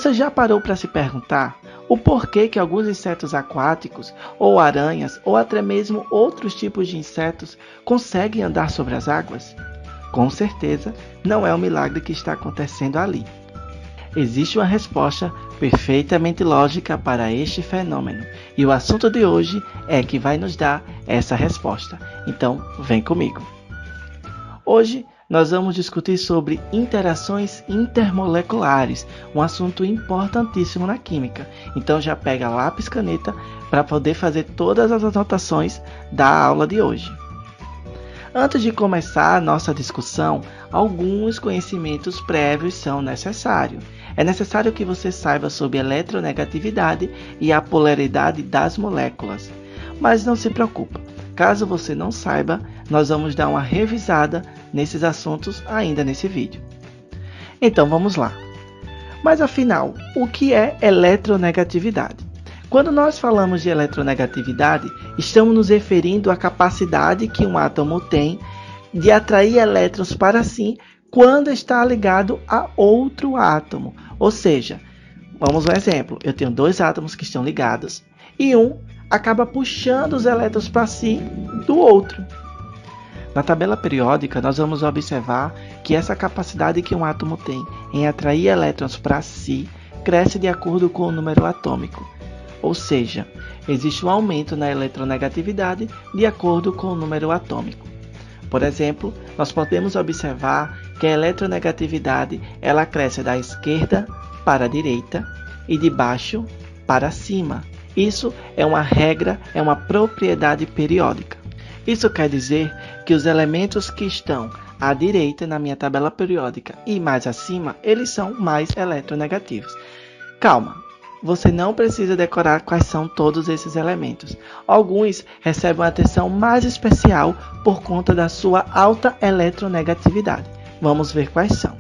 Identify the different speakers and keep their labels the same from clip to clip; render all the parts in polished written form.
Speaker 1: Você já parou para se perguntar o porquê que alguns insetos aquáticos, ou aranhas, ou até mesmo outros tipos de insetos conseguem andar sobre as águas? Com certeza, não é um milagre que está acontecendo ali. Existe uma resposta perfeitamente lógica para este fenômeno, e o assunto de hoje é que vai nos dar essa resposta. Então, vem comigo. Hoje, nós vamos discutir sobre interações intermoleculares, um assunto importantíssimo na química. Então já pega lápis e caneta para poder fazer todas as anotações da aula de hoje. Antes de começar a nossa discussão, alguns conhecimentos prévios são necessários. É necessário que você saiba sobre a eletronegatividade e a polaridade das moléculas. Mas não se preocupe, caso você não saiba, nós vamos dar uma revisada nesses assuntos ainda nesse vídeo. Então vamos lá. Mas afinal, o que é eletronegatividade? Quando nós falamos de eletronegatividade, estamos nos referindo à capacidade que um átomo tem de atrair elétrons para si quando está ligado a outro átomo. Ou seja, vamos um exemplo, eu tenho dois átomos que estão ligados e um acaba puxando os elétrons para si do outro. Na tabela periódica, nós vamos observar que essa capacidade que um átomo tem em atrair elétrons para si cresce de acordo com o número atômico. Ou seja, existe um aumento na eletronegatividade de acordo com o número atômico. Por exemplo, nós podemos observar que a eletronegatividade ela cresce da esquerda para a direita e de baixo para cima. Isso é uma regra, é uma propriedade periódica. Isso quer dizer que os elementos que estão à direita na minha tabela periódica e mais acima, eles são mais eletronegativos. Calma, você não precisa decorar quais são todos esses elementos. Alguns recebem uma atenção mais especial por conta da sua alta eletronegatividade. Vamos ver quais são.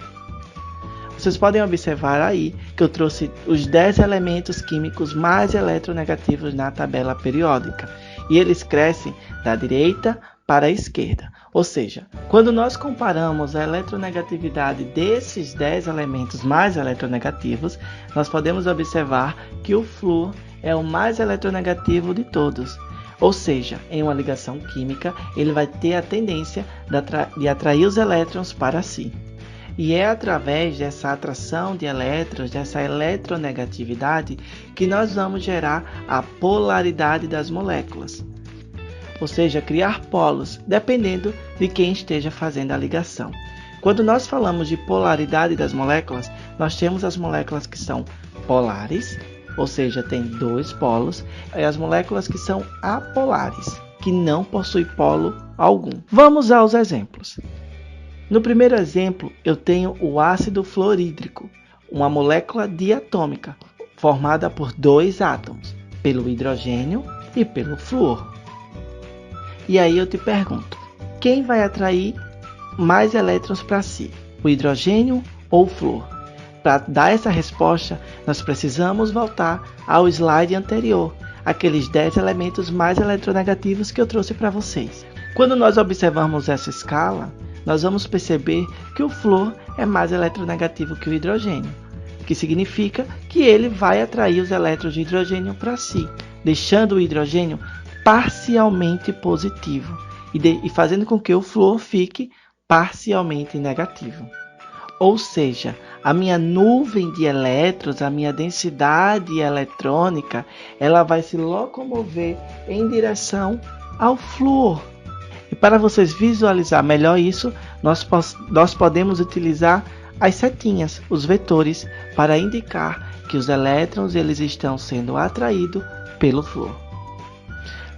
Speaker 1: Vocês podem observar aí que eu trouxe os 10 elementos químicos mais eletronegativos na tabela periódica. E eles crescem da direita para a esquerda. Ou seja, quando nós comparamos a eletronegatividade desses 10 elementos mais eletronegativos, nós podemos observar que o flúor é o mais eletronegativo de todos. Ou seja, em uma ligação química, ele vai ter a tendência de atrair os elétrons para si. E é através dessa atração de elétrons, dessa eletronegatividade, que nós vamos gerar a polaridade das moléculas. Ou seja, criar polos, dependendo de quem esteja fazendo a ligação. Quando nós falamos de polaridade das moléculas, nós temos as moléculas que são polares, ou seja, tem dois polos, e as moléculas que são apolares, que não possuem polo algum. Vamos aos exemplos. No primeiro exemplo, eu tenho o ácido fluorídrico, uma molécula diatômica, formada por dois átomos, pelo hidrogênio e pelo flúor. E aí eu te pergunto, quem vai atrair mais elétrons para si, o hidrogênio ou o flúor? Para dar essa resposta, nós precisamos voltar ao slide anterior, aqueles 10 elementos mais eletronegativos que eu trouxe para vocês. Quando nós observamos essa escala, nós vamos perceber que o flúor é mais eletronegativo que o hidrogênio, o que significa que ele vai atrair os elétrons de hidrogênio para si, deixando o hidrogênio parcialmente positivo e fazendo com que o flúor fique parcialmente negativo. Ou seja, a minha nuvem de elétrons, a minha densidade eletrônica, ela vai se locomover em direção ao flúor. E para vocês visualizar melhor isso, nós podemos utilizar as setinhas, os vetores, para indicar que os elétrons eles estão sendo atraídos pelo flúor.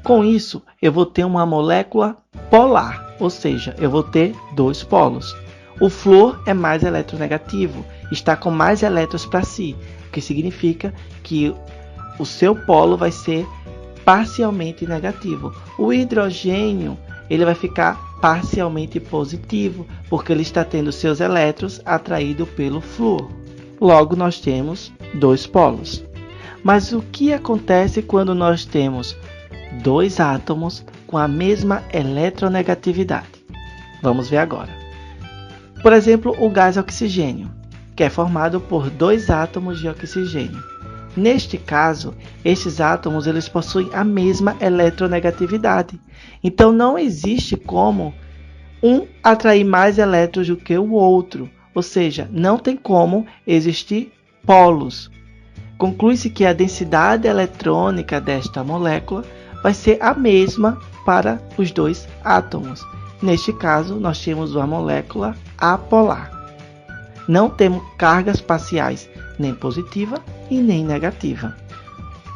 Speaker 1: Com isso, eu vou ter uma molécula polar, ou seja, eu vou ter dois polos. O flúor é mais eletronegativo, está com mais elétrons para si, o que significa que o seu polo vai ser parcialmente negativo. O hidrogênio ele vai ficar parcialmente positivo, porque ele está tendo seus elétrons atraídos pelo flúor. Logo, nós temos dois polos. Mas o que acontece quando nós temos dois átomos com a mesma eletronegatividade? Vamos ver agora. Por exemplo, o gás oxigênio. que é formado por 2 átomos de oxigênio. Neste caso, estes átomos eles possuem a mesma eletronegatividade. Então não existe como um atrair mais elétrons do que o outro, ou seja, não tem como existir polos. Conclui-se que a densidade eletrônica desta molécula vai ser a mesma para os 2 átomos. Neste caso, nós temos uma molécula apolar. Não temos cargas parciais nem positiva e nem negativa.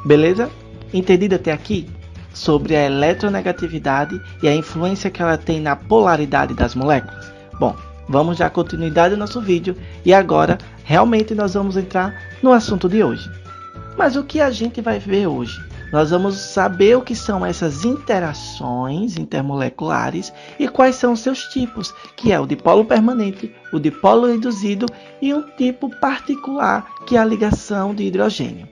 Speaker 1: Beleza? Entendido até aqui? Sobre a eletronegatividade e a influência que ela tem na polaridade das moléculas? Bom, vamos dar continuidade ao nosso vídeo e agora realmente nós vamos entrar no assunto de hoje. Mas o que a gente vai ver hoje? Nós vamos saber o que são essas interações intermoleculares e quais são os seus tipos, que é o dipolo permanente, o dipolo reduzido e um tipo particular, que é a ligação de hidrogênio.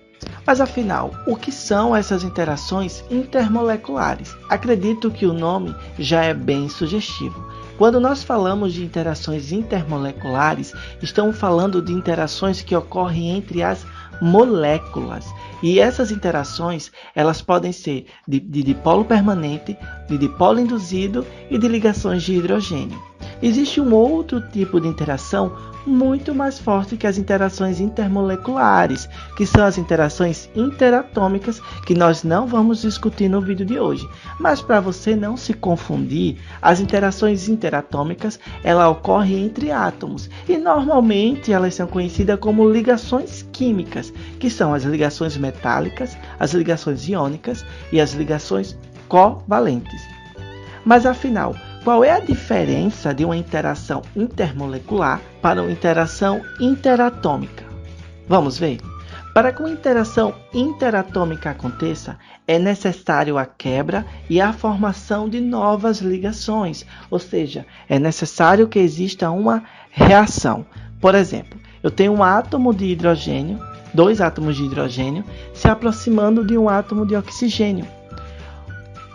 Speaker 1: Mas afinal, o que são essas interações intermoleculares? Acredito que o nome já é bem sugestivo. Quando nós falamos de interações intermoleculares, estamos falando de interações que ocorrem entre as moléculas. E essas interações, elas podem ser de dipolo permanente, de dipolo induzido e de ligações de hidrogênio. Existe um outro tipo de interação muito mais forte que as interações intermoleculares, que são as interações interatômicas, que nós não vamos discutir no vídeo de hoje. Mas para você não se confundir, as interações interatômicas, ela ocorrem entre átomos e normalmente elas são conhecidas como ligações químicas, que são as ligações metálicas, as ligações iônicas e as ligações covalentes. Mas afinal, qual é a diferença de uma interação intermolecular para uma interação interatômica? Vamos ver? Para que uma interação interatômica aconteça, é necessário a quebra e a formação de novas ligações, ou seja, é necessário que exista uma reação. Por exemplo, eu tenho um átomo de hidrogênio, 2 átomos de hidrogênio, se aproximando de um átomo de oxigênio.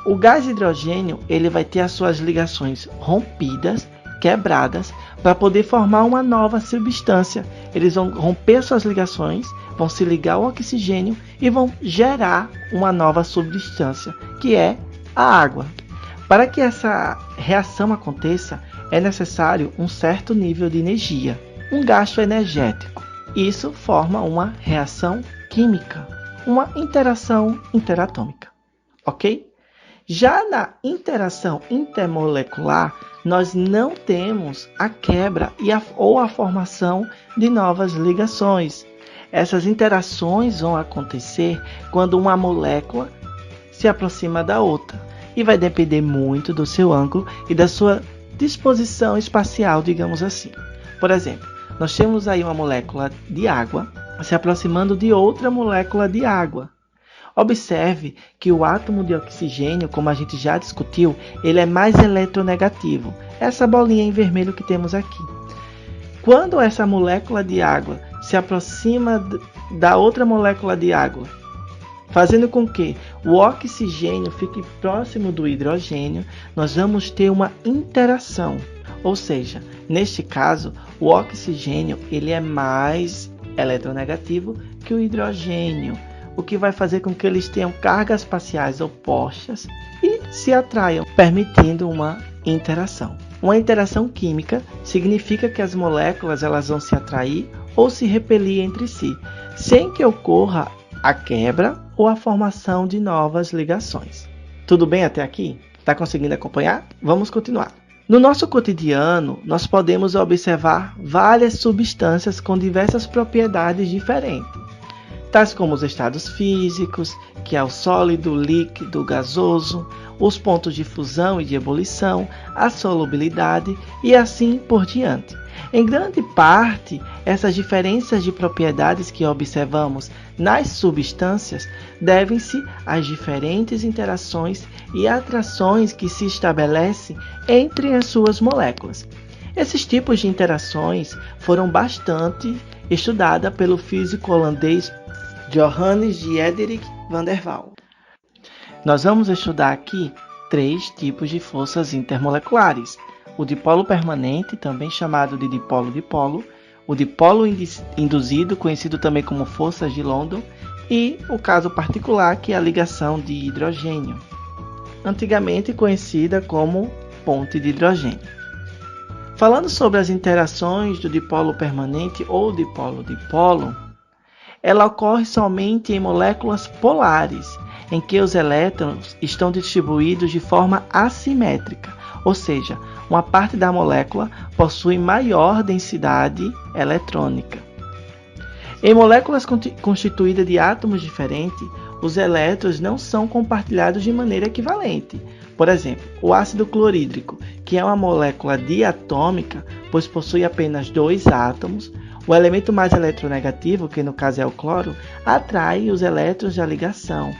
Speaker 1: O gás hidrogênio ele vai ter as suas ligações rompidas, quebradas, para poder formar uma nova substância. Eles vão romper suas ligações, vão se ligar ao oxigênio e vão gerar uma nova substância, que é a água. Para que essa reação aconteça, é necessário um certo nível de energia, um gasto energético. Isso forma uma reação química, uma interação interatômica, ok? Já na interação intermolecular, nós não temos a quebra ou a formação de novas ligações. Essas interações vão acontecer quando uma molécula se aproxima da outra e vai depender muito do seu ângulo e da sua disposição espacial, digamos assim. Por exemplo, nós temos aí uma molécula de água se aproximando de outra molécula de água. Observe que o átomo de oxigênio, como a gente já discutiu, ele é mais eletronegativo. Essa bolinha em vermelho que temos aqui. Quando essa molécula de água se aproxima da outra molécula de água, fazendo com que o oxigênio fique próximo do hidrogênio, nós vamos ter uma interação. Ou seja, neste caso, o oxigênio ele é mais eletronegativo que o hidrogênio, o que vai fazer com que eles tenham cargas parciais opostas e se atraiam, permitindo uma interação. Uma interação química significa que as moléculas elas vão se atrair ou se repelir entre si, sem que ocorra a quebra ou a formação de novas ligações. Tudo bem até aqui? Está conseguindo acompanhar? Vamos continuar. No nosso cotidiano, nós podemos observar várias substâncias com diversas propriedades diferentes, tais como os estados físicos, que é o sólido, líquido, gasoso, os pontos de fusão e de ebulição, a solubilidade e assim por diante. Em grande parte, essas diferenças de propriedades que observamos nas substâncias devem-se às diferentes interações e atrações que se estabelecem entre as suas moléculas. Esses tipos de interações foram bastante estudadas pelo físico holandês Johannes Diederik van der Waal. Nós vamos estudar aqui 3 tipos de forças intermoleculares: o dipolo permanente, também chamado de dipolo-dipolo, o dipolo induzido, conhecido também como forças de London, e o caso particular, que é a ligação de hidrogênio, antigamente conhecida como ponte de hidrogênio. Falando sobre as interações do dipolo permanente ou dipolo-dipolo, ela ocorre somente em moléculas polares, em que os elétrons estão distribuídos de forma assimétrica, ou seja, uma parte da molécula possui maior densidade eletrônica. Em moléculas constituídas de átomos diferentes, os elétrons não são compartilhados de maneira equivalente. Por exemplo, o ácido clorídrico, que é uma molécula diatômica, pois possui apenas 2 átomos, o elemento mais eletronegativo, que no caso é o cloro, atrai os elétrons da ligação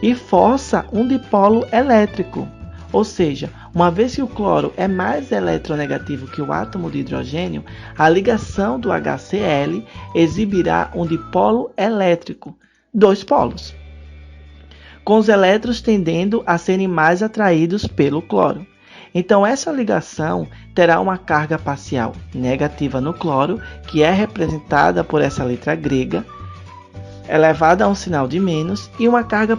Speaker 1: e força um dipolo elétrico. Ou seja, uma vez que o cloro é mais eletronegativo que o átomo de hidrogênio, a ligação do HCl exibirá um dipolo elétrico, 2 polos, com os elétrons tendendo a serem mais atraídos pelo cloro. Então, essa ligação terá uma carga parcial negativa no cloro, que é representada por essa letra grega, elevada a um sinal de menos, e uma carga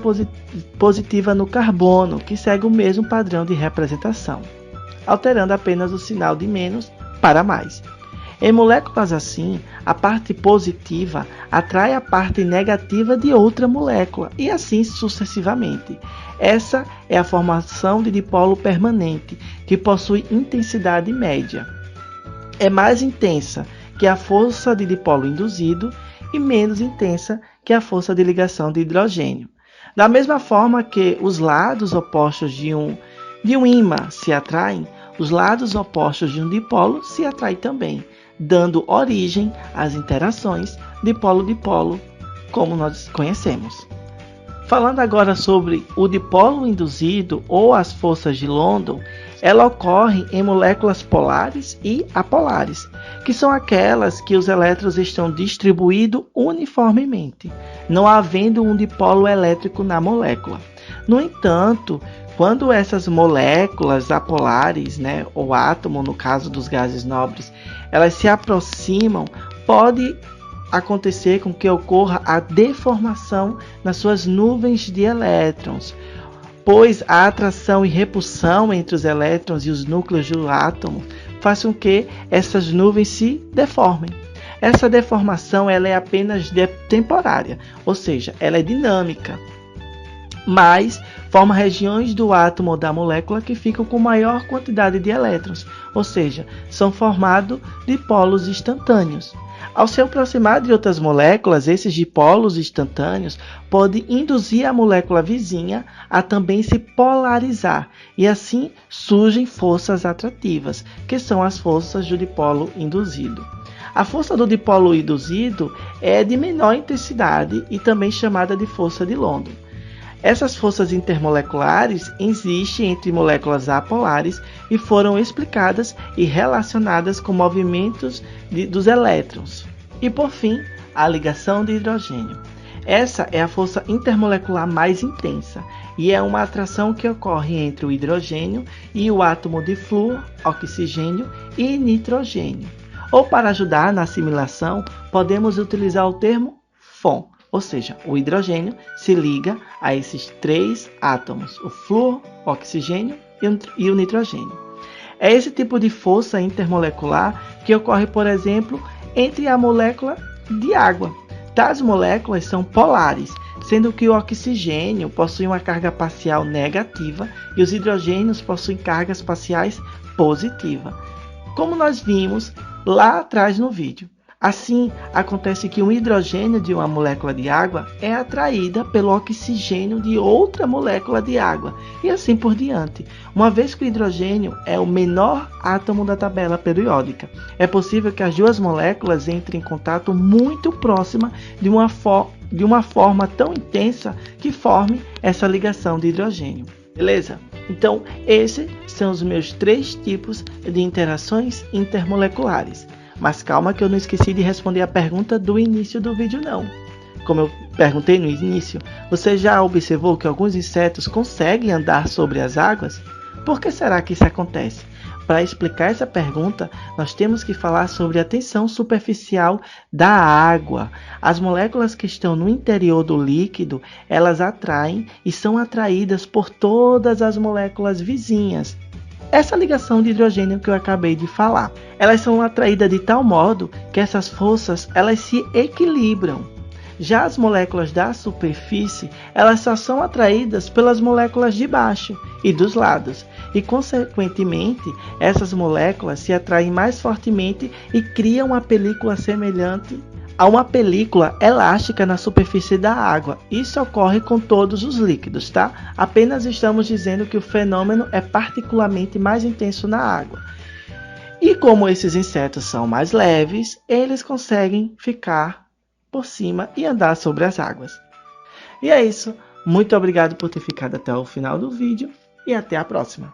Speaker 1: positiva no carbono, que segue o mesmo padrão de representação, alterando apenas o sinal de menos para mais. Em moléculas assim, a parte positiva atrai a parte negativa de outra molécula, e assim sucessivamente. Essa é a formação de dipolo permanente, que possui intensidade média. É mais intensa que a força de dipolo induzido e menos intensa que a força de ligação de hidrogênio. Da mesma forma que os lados opostos de um ímã se atraem, os lados opostos de um dipolo se atraem também, dando origem às interações dipolo-dipolo, como nós conhecemos. Falando agora sobre o dipolo induzido ou as forças de London, ela ocorre em moléculas polares e apolares, que são aquelas que os elétrons estão distribuídos uniformemente, não havendo um dipolo elétrico na molécula. No entanto, quando essas moléculas apolares, ou átomo, no caso dos gases nobres, elas se aproximam, pode acontecer com que ocorra a deformação nas suas nuvens de elétrons, pois a atração e repulsão entre os elétrons e os núcleos do átomo faz com que essas nuvens se deformem. Essa deformação ela é apenas temporária, ou seja, ela é dinâmica, mas forma regiões do átomo ou da molécula que ficam com maior quantidade de elétrons, ou seja, são formados dipolos instantâneos. Ao se aproximar de outras moléculas, esses dipolos instantâneos podem induzir a molécula vizinha a também se polarizar, e assim surgem forças atrativas, que são as forças do dipolo induzido. A força do dipolo induzido é de menor intensidade e também chamada de força de London. Essas forças intermoleculares existem entre moléculas apolares e foram explicadas e relacionadas com movimentos dos elétrons. E por fim, a ligação de hidrogênio. Essa é a força intermolecular mais intensa e é uma atração que ocorre entre o hidrogênio e o átomo de flúor, oxigênio e nitrogênio. Ou para ajudar na assimilação, podemos utilizar o termo FON. Ou seja, o hidrogênio se liga a esses 3 átomos, o flúor, o oxigênio e o nitrogênio. É esse tipo de força intermolecular que ocorre, por exemplo, entre a molécula de água. Tais moléculas são polares, sendo que o oxigênio possui uma carga parcial negativa e os hidrogênios possuem cargas parciais positivas, como nós vimos lá atrás no vídeo. Assim, acontece que um hidrogênio de uma molécula de água é atraída pelo oxigênio de outra molécula de água, e assim por diante. Uma vez que o hidrogênio é o menor átomo da tabela periódica, é possível que as duas moléculas entrem em contato muito próxima de uma forma tão intensa que forme essa ligação de hidrogênio. Beleza? Então, esses são os meus 3 tipos de interações intermoleculares. Mas calma que eu não esqueci de responder a pergunta do início do vídeo não. Como eu perguntei no início, você já observou que alguns insetos conseguem andar sobre as águas? Por que será que isso acontece? para explicar essa pergunta, nós temos que falar sobre a tensão superficial da água. As moléculas que estão no interior do líquido, elas atraem e são atraídas por todas as moléculas vizinhas. Essa ligação de hidrogênio que eu acabei de falar, elas são atraídas de tal modo que essas forças elas se equilibram. Já as moléculas da superfície, elas só são atraídas pelas moléculas de baixo e dos lados. E, consequentemente, essas moléculas se atraem mais fortemente e criam uma película semelhante a uma película elástica na superfície da água. Isso ocorre com todos os líquidos, tá? Apenas estamos dizendo que o fenômeno é particularmente mais intenso na água. E como esses insetos são mais leves, eles conseguem ficar por cima e andar sobre as águas. E é isso. Muito obrigado por ter ficado até o final do vídeo e até a próxima.